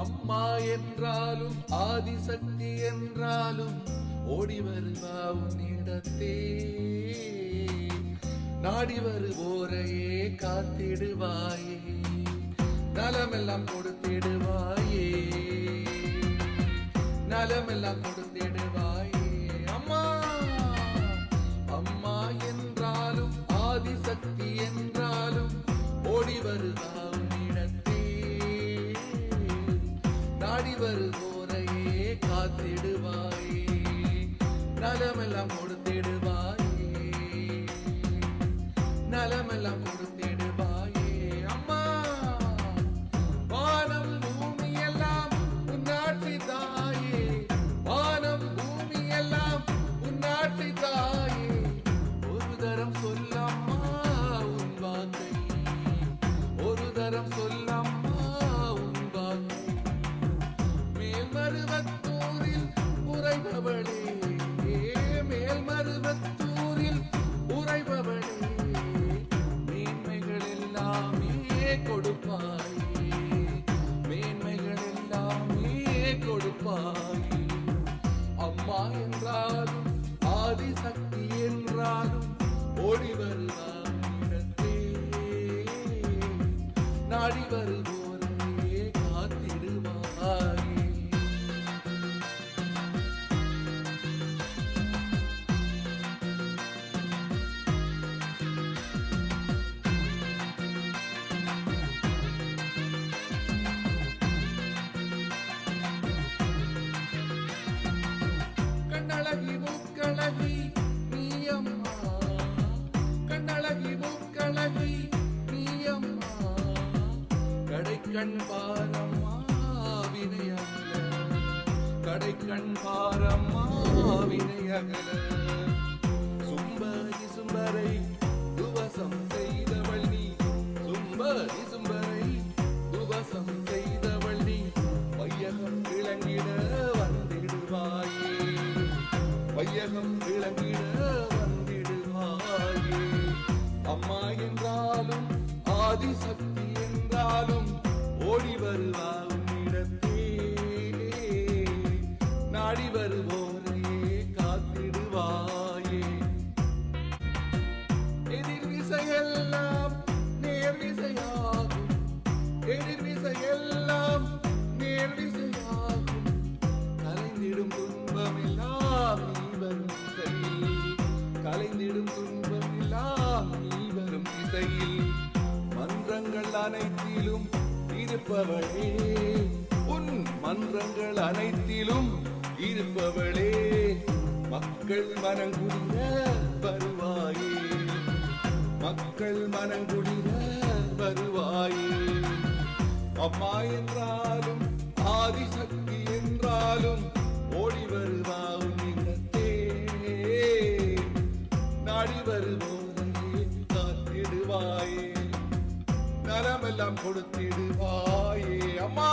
அம்மா என்றாலும் ஆதிசக்தி என்றாலும் ஓடி வருவா உன்னிடத்தே நாடி வருவோரையே காத்திடுவாயே நலமெல்லாம் கொடுத்திடுவாயே நலமெல்லாம் கொடுத்திடுவாயே அம்மா அம்மா என்றாலும் ஆதிசக்தி என்றாலும் ஓடி வருவா உன்னிடத்தே நாடி வருவோரையே காத்திடுவாயே நலமெல்லாம் கொடுத்திடுவாயே நலமெல்லாம் கொடுத்திடுவாயே அம்மா வானம் பூமி எல்லாம் உன்னாட்சி தாயே வானம் பூமி எல்லாம் உன்னாட்சி தாயே ஒரு தரம் சொல்லம்மா உன் வார்த்தை ஒரு தரம் சொல்லம்மா உன் வார்த்தை மேல்மருவத்தூரில் உறைபவளே மேல்மருவத்தூரில் உறைபவளே மேன்மைகள் எல்லாமே கொடுப்பாயே மேன்மைகள் எல்லாமே கொடுப்பாயே அம்மா என்றாலும் ஆதிசக்தி என்றாலும் ஓடி வருவாயிடத்தே நாடி வருவோரையே காத்திடுவாயே கண்ணழகி மூக்கழகி நீ அம்மா கண்ணழகி மூக்கழகி நீ அம்மா கடைக்கண் பாரம்மா வினையகல கடைக்கண் பாரம்மா வினையகல சும்பரி சும்பரை துவசம் செய்தவள் நீ சும்பரி சும்பரை துவசம் செய்தவள் நீ வையகம் விளங்கிட வந்திடுவாயே வையகம் விளங்கிட வந்திடுவாயே அம்மா என்றாலும் ஆதிசக்தி என்றாலும் ஓடி வருவா உன்னிடத்தே நாடி வருவோரையே காத்திடுவாயே எதிர் விசையெல்லாம் நேர் விசையாகும் எதிர் விசையெல்லாம் நேர் விசையாகும் கலைந்திடும் துன்பமெல்லாம் நீ வரும் திசையில் கலைந்திடும் துன்பமெல்லாம் நீ வரும் திசையில் மன்றங்கள் அனைத்திலும் இருப்பவளே உன் மன்றங்கள் அனைத்திலும் இருப்பவளே மக்கள் மனங்குடிர வருவாயே மக்கள் மனங்குடிர வருவாயே அம்மா என்றாலும் ஆதிசக்தி என்றாலும் ஓடி வருவா உன்னிடத்தே நாடி வருவோரையே காத்திடுவாயே நலமெல்லாம் கொடுத்திடுவாயே அம்மா